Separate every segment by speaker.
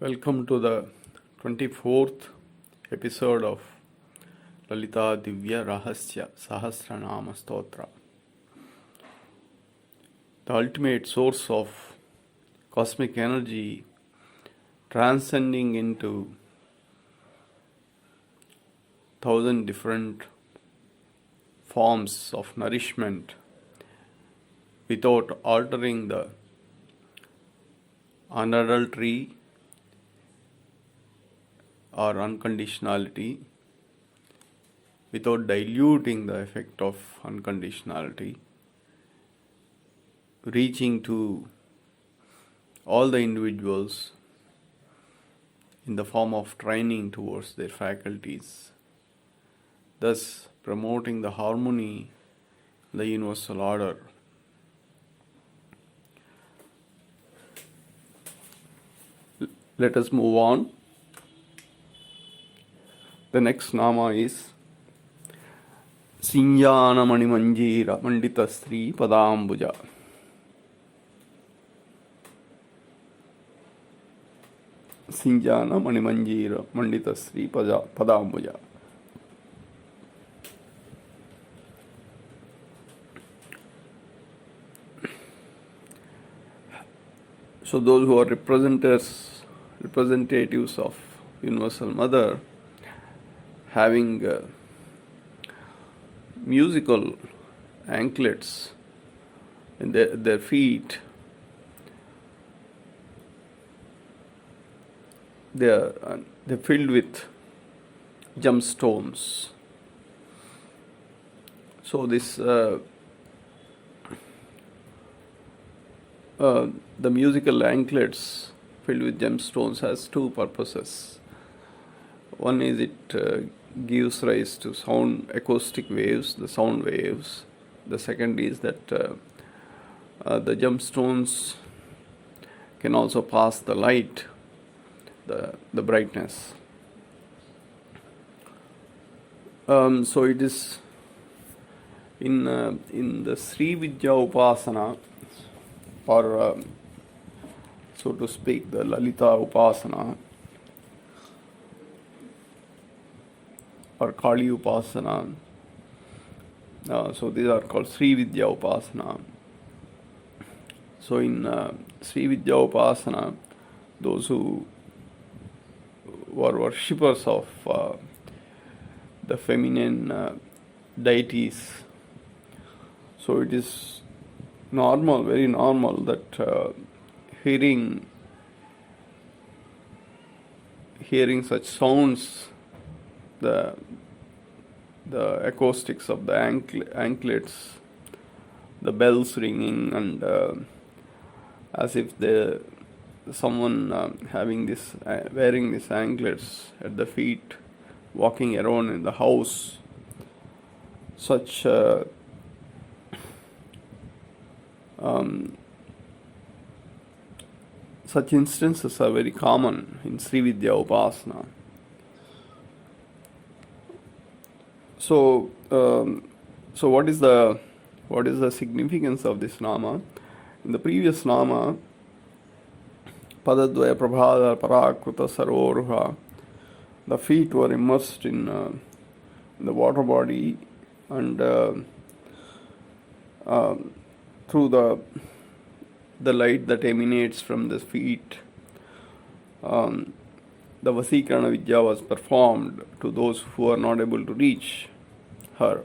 Speaker 1: Welcome to the 24th episode of Lalitha Sahasranam Stotra. The ultimate source of cosmic energy transcending into 1,000 different forms of nourishment without altering the unadulterated or unconditionality, without diluting the effect of unconditionality, reaching to all the individuals in the form of training towards their faculties, thus promoting the harmony in the universal order. Let us move on. The next nama is Sinjana Manimanjira Mandita Sri Padambuja. Sinjana Manimanjira Mandita Sri Padambuja. So those who are representatives of Universal Mother, having musical anklets in their feet, they're filled with gemstones. So this the musical anklets filled with gemstones has two purposes. One is it gives rise to sound, acoustic waves, the sound waves. The second is that the gemstones can also pass the light, the brightness. So it is in the Sri Vidya Upasana, or so to speak, the Lalitha Upasana, or Kali Upasana. So these are called Sri Vidya Upasana. So in Sri Vidya Upasana, those who were worshippers of the feminine deities, so it is normal, very normal, that hearing such sounds, the acoustics of the anklets, the bells ringing, and as if someone having this wearing these anklets at the feet, walking around in the house, such instances are very common in Sri Vidya Upasana. So what is the significance of this nama? In the previous nama, Padadvaya Prabhada Parakruta Saroruha, the feet were immersed in the water body, and through the light that emanates from the feet, the Vasikarana Vidya was performed to those who are not able to reach her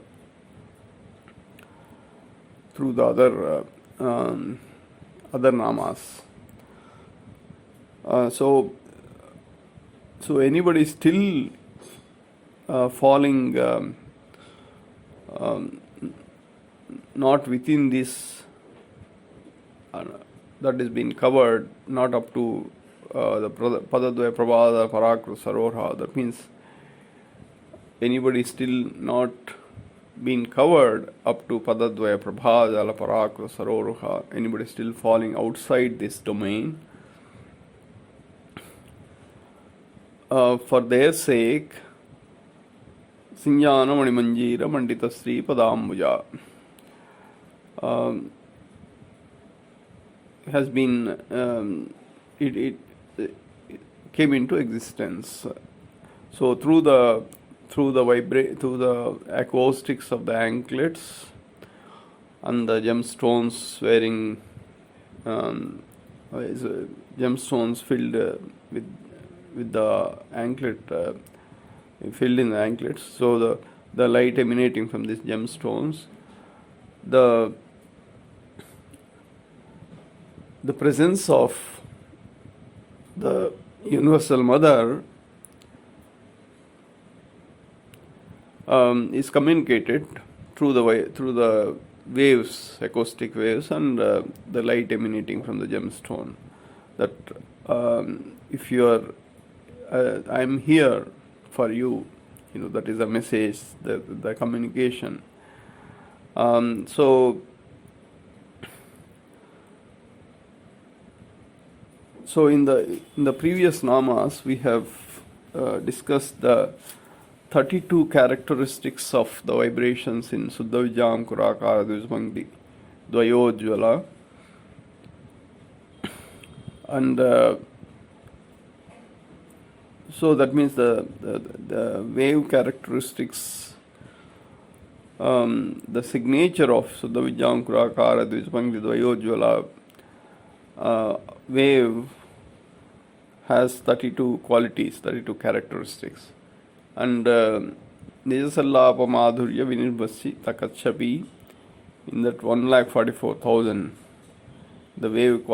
Speaker 1: through the other namas. So anybody still falling not within this that is being covered, not up to the Padadvaya Prabhada Parakruta Saroha, that means anybody still not being covered up to Padadvaya Prabhada Parakruta Saroha, anybody still falling outside this domain, for their sake, Sinjana Manimanjira Mandita Sri Padambuja has been came into existence. So through the acoustics of the anklets and the gemstones wearing gemstones filled with the anklet filled in the anklets. So the light emanating from these gemstones, the presence of the Universal Mother is communicated through the waves, acoustic waves, and the light emanating from the gemstone. That if you are, I'm here for you. That is the message, the communication. So in the previous namas we have discussed the 32 characteristics of the vibrations in Suddha Vijjam Kurakara Dvijbangdi Dvayojvala, and so that means the wave characteristics, the signature of Suddha Vijjam Kurakara Dvijbangdi Dvayojvala wave has 32 qualities, 32 characteristics. And Nijasallapa Madhurya Vinirbhasi Takachhapi, in that 1,44,000, the wave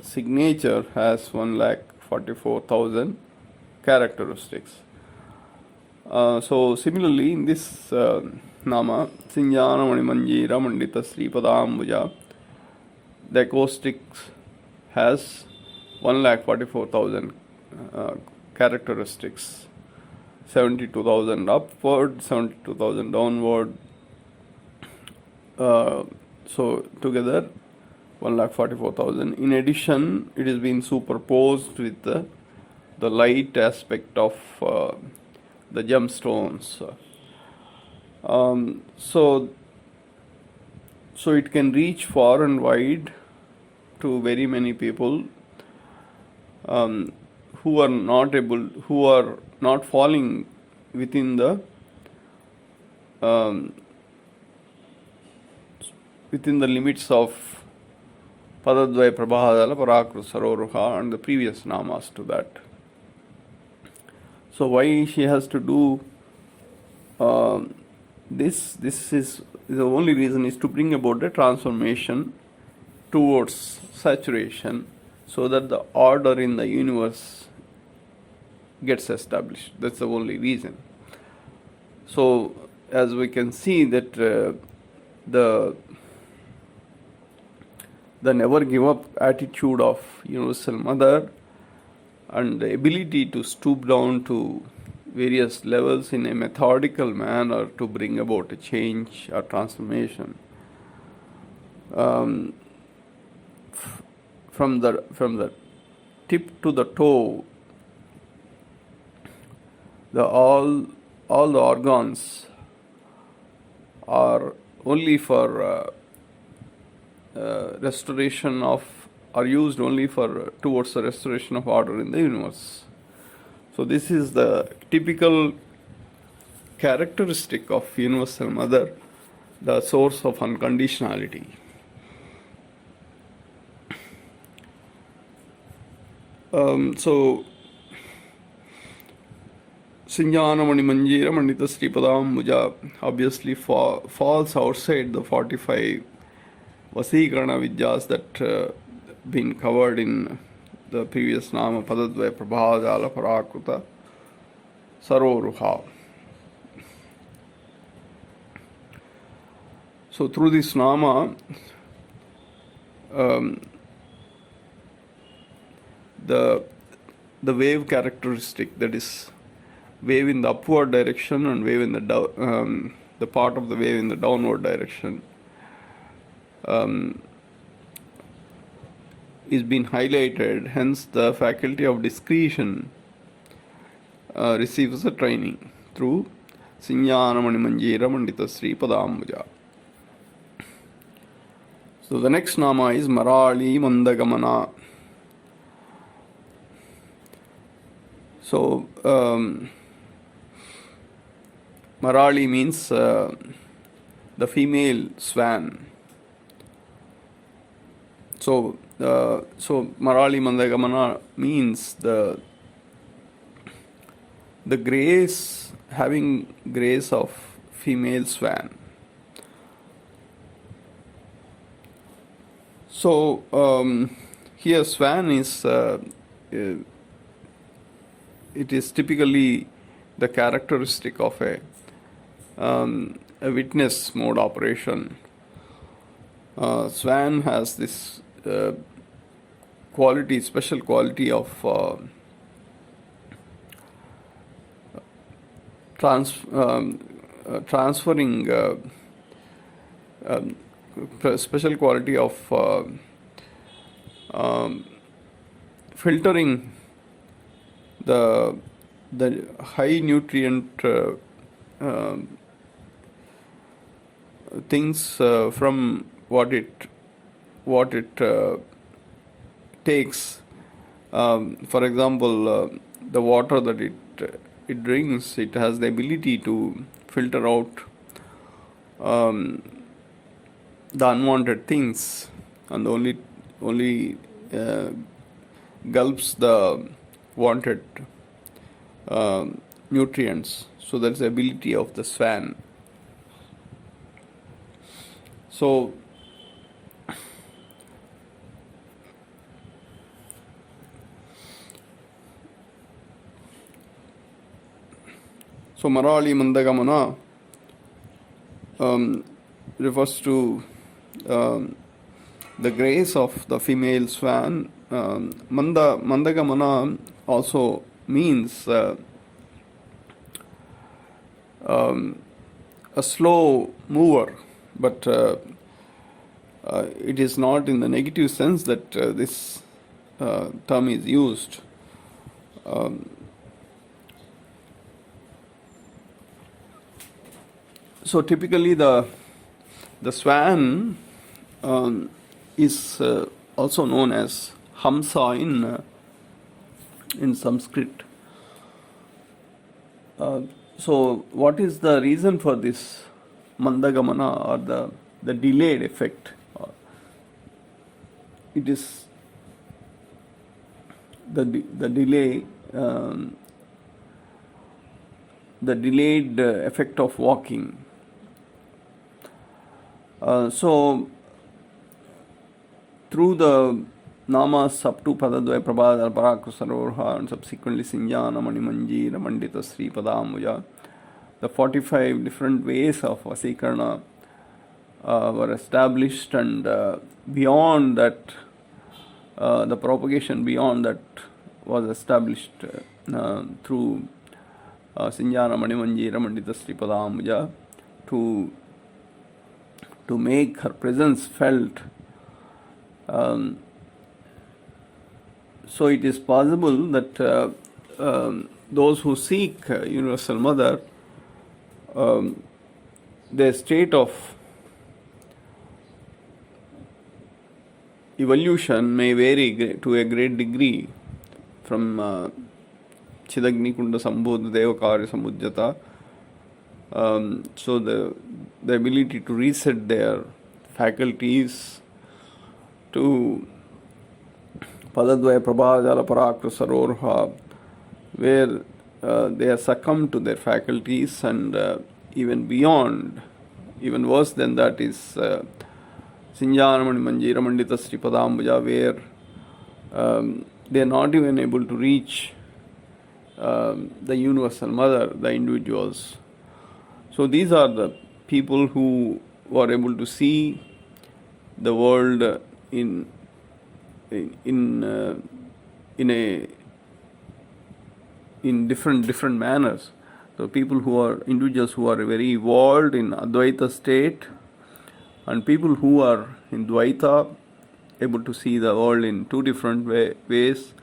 Speaker 1: signature has 1,44,000 characteristics. So similarly, in this nama, Sinjana Manimanjira Mandita Sri Padambuja, the acoustics has 1,44,000 characteristics. 72,000 upward, 72,000 downward. So together 1,44,000. In addition, it is being superposed with the light aspect of the gemstones. So it can reach far and wide to very many people who are not falling within the limits of Padadvaya Prabhadala Parakru Saroruha and the previous namas to that. So why she has to do this is the only reason is to bring about a transformation towards saturation, so that the order in the universe gets established. That's the only reason. So as we can see that the never give up attitude of Universal Mother and the ability to stoop down to various levels in a methodical manner to bring about a change or transformation. From the tip to the toe, all the organs are only for restoration of, are used only for towards the restoration of order in the universe. So this is the typical characteristic of Universal Mother, the source of unconditionality. So Sinjana Mani Manjira Mandita Sri Padambuja obviously falls outside the 45 Vasikarana Vidyas that been covered in the previous nama Padadvaya Prabhajala Parakruta Saroruha. So through this nama, the wave characteristic, that is wave in the upward direction and wave in the part of the wave in the downward direction, is being highlighted. Hence the faculty of discretion receives a training through Sinjana Mani Manjira Mandita Sri Padambuja. So the next nama is Marali Mandagamana. So Marali means the female swan. So Marali Mandagamana means the grace, having grace of female swan. So here swan is it is typically the characteristic of a witness mode operation. Swan has this quality, special quality of transferring special quality of filtering the high nutrient things from what it takes. For example, the water that it drinks, it has the ability to filter out the unwanted things, and only gulps the wanted nutrients. So that's the ability of the swan. So Marali Mandagamana refers to the grace of the female swan. Mandagamana also means a slow mover, but it is not in the negative sense that this term is used. So typically the swan is also known as Hamsa in Sanskrit. So what is the reason for this Mandagamana, or the delayed effect? It is the delay, the delayed effect of walking. So through the namas up to Padadvaya Prabhadara Parakrusaroha and subsequently Sinjana Manimanjira Mandita Sri Padamuja, the 45 different ways of Vasikarna were established, and beyond that, the propagation beyond that was established through Sinjana Manimanjira Mandita Sri Padamuja to make her presence felt. So it is possible that those who seek Universal Mother, their state of evolution may vary to a great degree from Chidagni Kunda Sambodha Devakarya Samudjata. So the ability to reset their faculties to Padadvaya Prabhajala Parakrusaroha, where they are succumbed to their faculties, and even beyond, even worse than that is Sinjanamani Manjira Mandita Sri Padambuja, where they are not even able to reach the Universal Mother, the individuals. So these are the people who are able to see the world in different manners. So people who are individuals who are very evolved in Advaita state, and people who are in Dvaita, able to see the world in 2 different ways,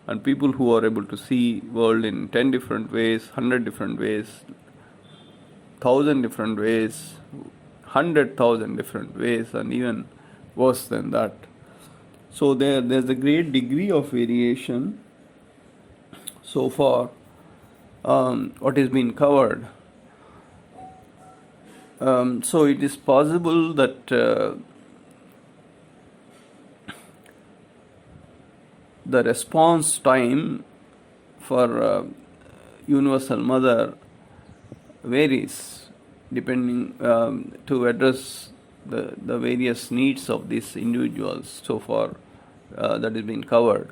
Speaker 1: and people who are able to see world in 10 different ways, 100 different ways, 1,000 different ways, 100,000 different ways, and even worse than that. So there's a great degree of variation so far what is being covered. So it is possible that the response time for Universal Mother varies depending to address the various needs of these individuals so far that is being covered.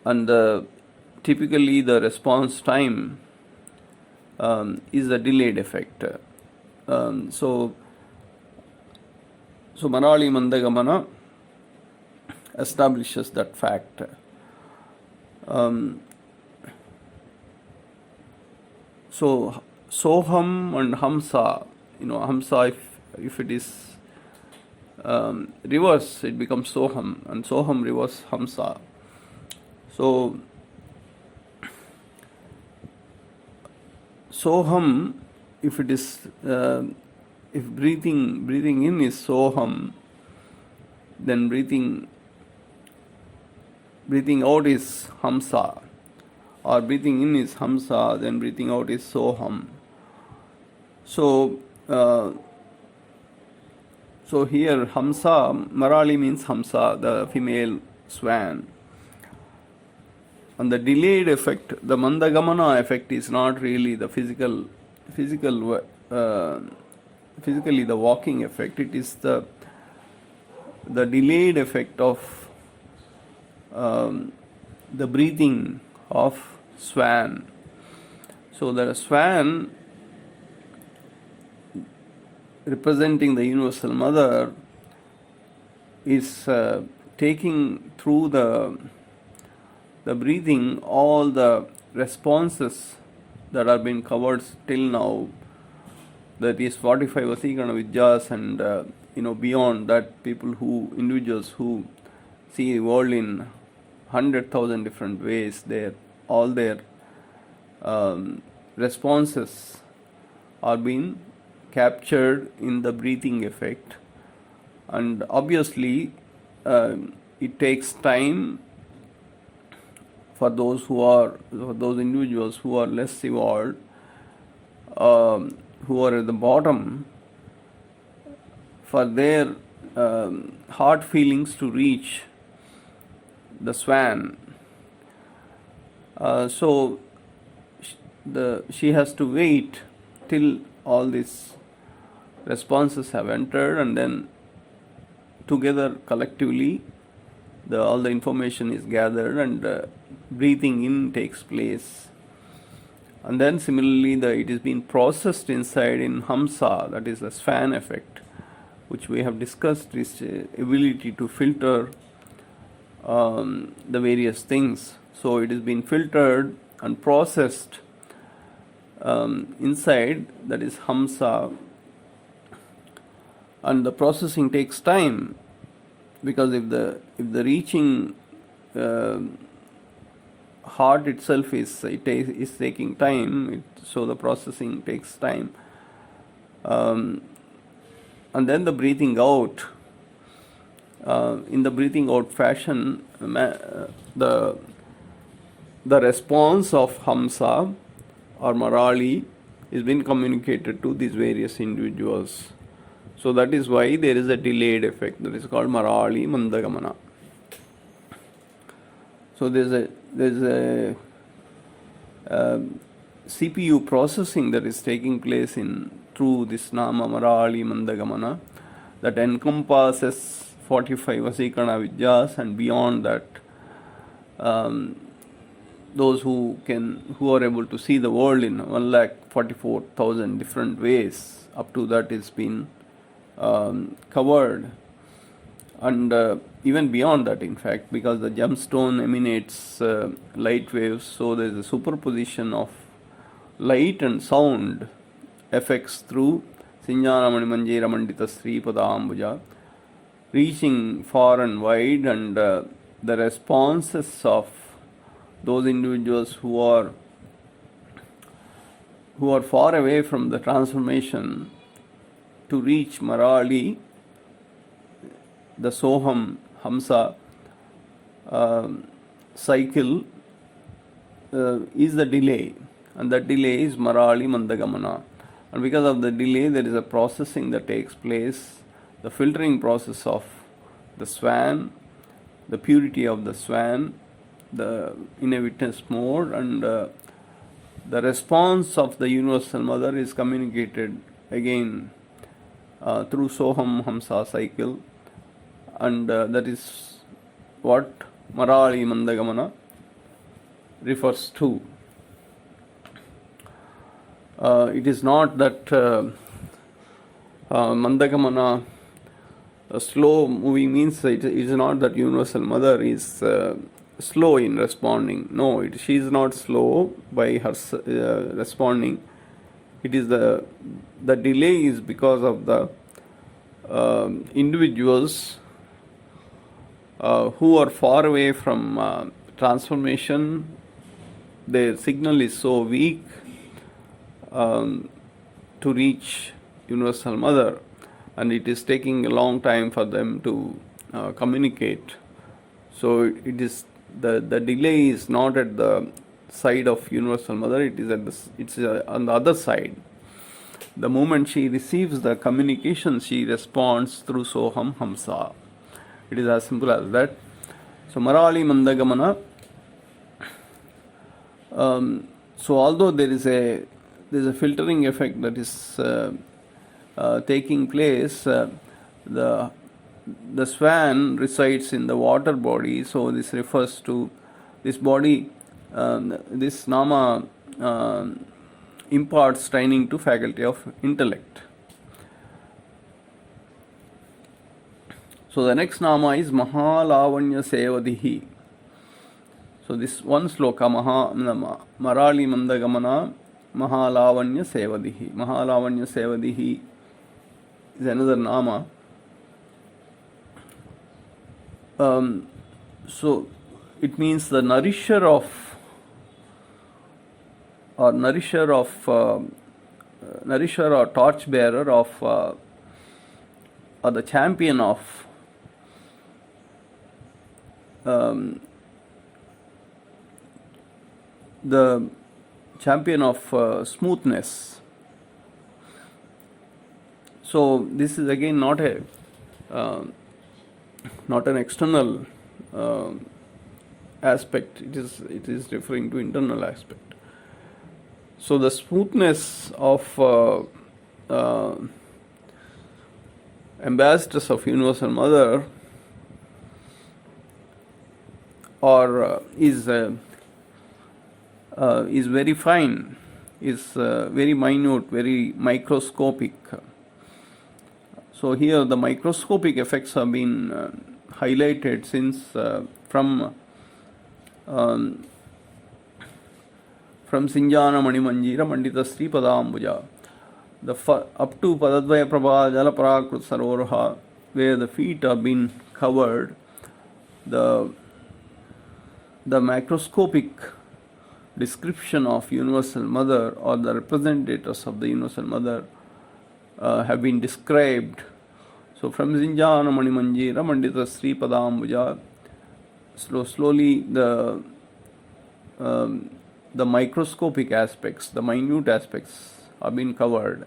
Speaker 1: And typically the response time is a delayed effect. So Manali Mandagamana establishes that fact. So Soham and Hamsa, Hamsa, if it is reverse, it becomes Soham, and Soham reverse Hamsa. So Soham, if it is if breathing in is Soham, then breathing out is Hamsa, or breathing in is Hamsa, then breathing out is Soham. So here Hamsa, Marali means Hamsa, the female swan. And the delayed effect, the Mandagamana effect, is not really the physically the walking effect. It is the delayed effect of the breathing of swan. So the swan, representing the Universal Mother, is taking through the breathing all the responses that are being covered till now, that is 45 Vasikana Vidyas, and beyond that, individuals who see the world in 100,000 different ways, all their responses are being captured in the breathing effect. And obviously it takes time for those individuals who are less evolved, who are at the bottom, for their heart feelings to reach the swan. So she has to wait till all these responses have entered, and then together collectively all the information is gathered, and breathing in takes place. And then similarly it is being processed inside in Hamsa, that is the swan effect, which we have discussed, is ability to filter the various things. So it is being filtered and processed inside, that is Hamsa, and the processing takes time, because if the reaching heart itself is taking time, so the processing takes time, and then the breathing out. In the breathing out fashion, the response of Hamsa or Marali is being communicated to these various individuals. So that is why there is a delayed effect, that is called Marali Mandagamana. So there's a CPU processing that is taking place through this Nama Marali Mandagamana, that encompasses 45 Vasikana Vidyas, and beyond that, those who are able to see the world in 1,44,000 different ways, up to that is been covered, and even beyond that, in fact, because the gemstone emanates light waves, so there is a superposition of light and sound effects through Sinjana Manjera Mandita Sri Padambuja, reaching far and wide, and the responses of those individuals who are far away from the transformation to reach Marali, the Soham Hamsa cycle, is the delay, and that delay is Marali Mandagamana. And because of the delay, there is a processing that takes place, the filtering process of the swan, the purity of the swan, the in a witness mode, and the response of the Universal Mother is communicated again through Soham Hamsa cycle, and that is what Marali Mandagamana refers to. It is not that Mandagamana, slow moving means it is not that Universal Mother is slow in responding. No, she is not slow by her responding. It is the delay is because of the individuals who are far away from transformation. Their signal is so weak to reach Universal Mother, and it is taking a long time for them to communicate. So it is the delay is not at the side of Universal Mother, it is at on the other side. The moment she receives the communication, she responds through Soham Hamsa. It is as simple as that. So Marali Mandagamana. So although there is a filtering effect that is taking place, the swan resides in the water body. So this refers to this body. This Nama imparts training to faculty of intellect. So the next Nama is Mahalavanya Sevadihi. So this one sloka, Marali Mandagamana Mahalavanya Sevadihi. Mahalavanya Sevadihi is another Nama. So it means the nourisher or torchbearer of, or the champion of the champion of smoothness. So this is again not an external aspect. It is referring to internal aspect. So the smoothness of ambassadors of Universal Mother is very fine, is very minute, very microscopic. So here the microscopic effects have been highlighted since from Sinjana Manimanjira Mandita Sri Padambuja, up to Padadvaya Prabha Jalaparakrit Saroraha, where the feet have been covered, the macroscopic description of Universal Mother or the representatives of the Universal Mother have been described. So from Sinjana Manimanjira Mandita Sri Padambuja, slowly the microscopic aspects, the minute aspects have been covered.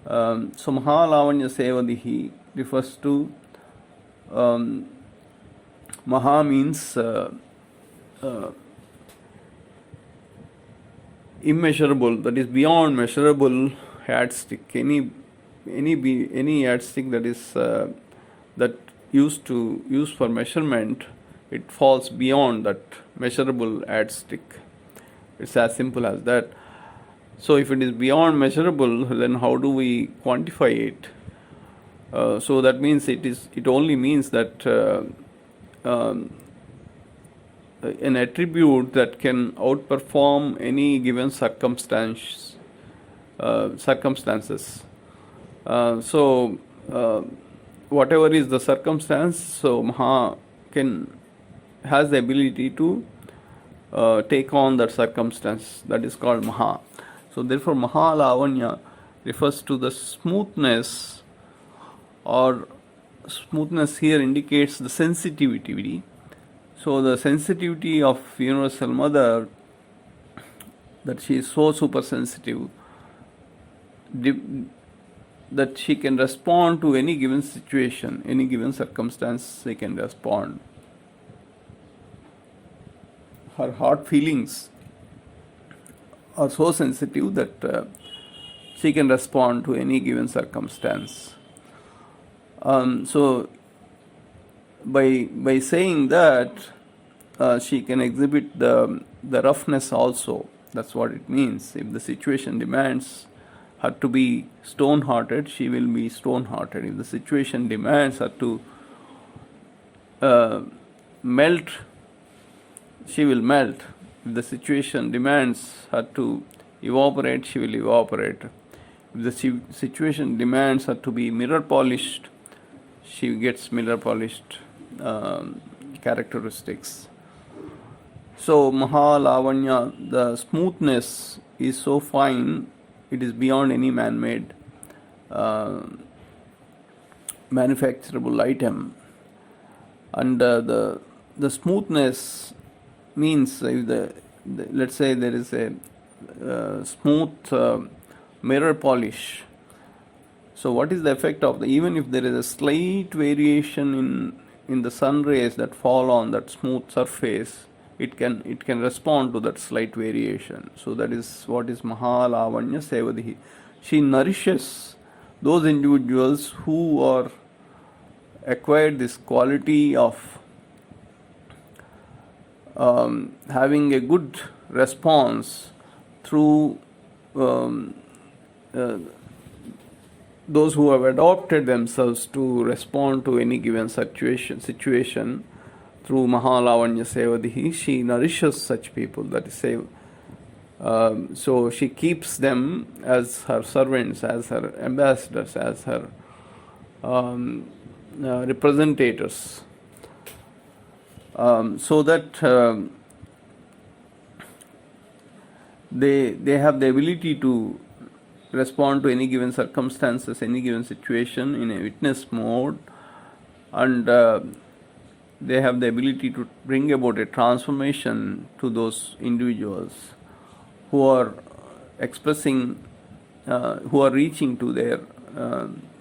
Speaker 1: So Mahalavanya Sevadihi refers to Maha means immeasurable, that is beyond measurable yardstick. Any yardstick that is that used for measurement, it falls beyond that measurable yardstick. It's as simple as that. So if it is beyond measurable, then how do we quantify it? So that means it only means that an attribute that can outperform any given circumstances. So whatever is the circumstance, so Maha has the ability to take on that circumstance. That is called Maha. So therefore Mahalavanya refers to the smoothness, or smoothness here indicates the sensitivity. So the sensitivity of Universal Mother that she is so super sensitive that she can respond to any given situation, any given circumstance, she can respond. Her heart feelings are so sensitive that she can respond to any given circumstance. So by saying that, she can exhibit the roughness also. That's what it means. If the situation demands her to be stone-hearted, she will be stone-hearted. If the situation demands her to melt, she will melt. If the situation demands her to evaporate, she will evaporate. If the situation demands her to be mirror polished, she gets mirror polished characteristics. So Mahalavanya, the smoothness is so fine, it is beyond any man-made manufacturable item. And the smoothness means, if let's say there is a smooth mirror polish. So what is the effect of even if there is a slight variation in the sun rays that fall on that smooth surface, it can respond to that slight variation. So that is what is Mahalavanya Sevadihi. She nourishes those individuals who are acquired this quality of having a good response through those who have adopted themselves to respond to any given situation through Mahalavanya Sevadihi. She nourishes such people, that is so she keeps them as her servants, as her ambassadors, as her representatives, so that they have the ability to respond to any given circumstances, any given situation in a witness mode, and they have the ability to bring about a transformation to those individuals who are expressing, who are reaching to their,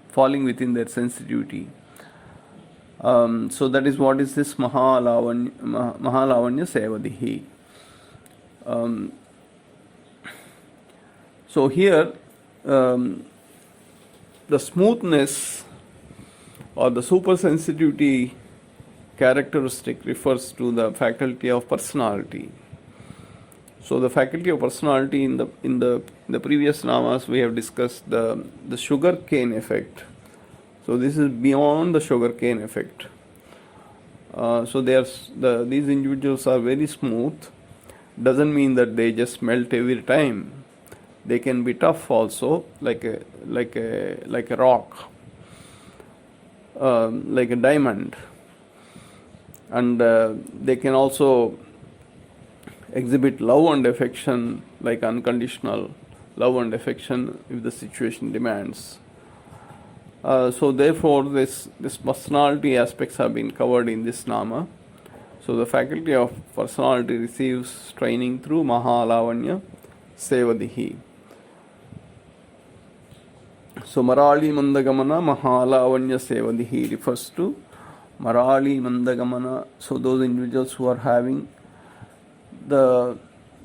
Speaker 1: falling within their sensitivity. So that is what is this Mahalavanya Sevadihi. So here, the smoothness or the supersensitivity characteristic refers to the faculty of personality. So the faculty of personality in the previous namas we have discussed the sugar cane effect. So this is beyond the sugar cane effect. So these individuals are very smooth. Doesn't mean that they just melt every time. They can be tough also, like a rock, like a diamond, and they can also exhibit love and affection, like unconditional love and affection if the situation demands. So therefore this personality aspects have been covered in this nama. So the faculty of personality receives training through Mahalavanya Sevadihi. So Marali Mandagamana Mahalavanya Sevadihi refers to Marali Mandagamana. So those individuals who are having the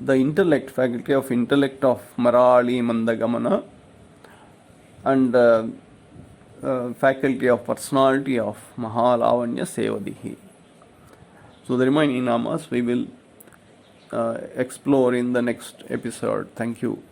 Speaker 1: intellect, faculty of intellect of Marali Mandagamana, and faculty of personality of Mahalavanya Sevadihi. So the remaining namas we will explore in the next episode. Thank you.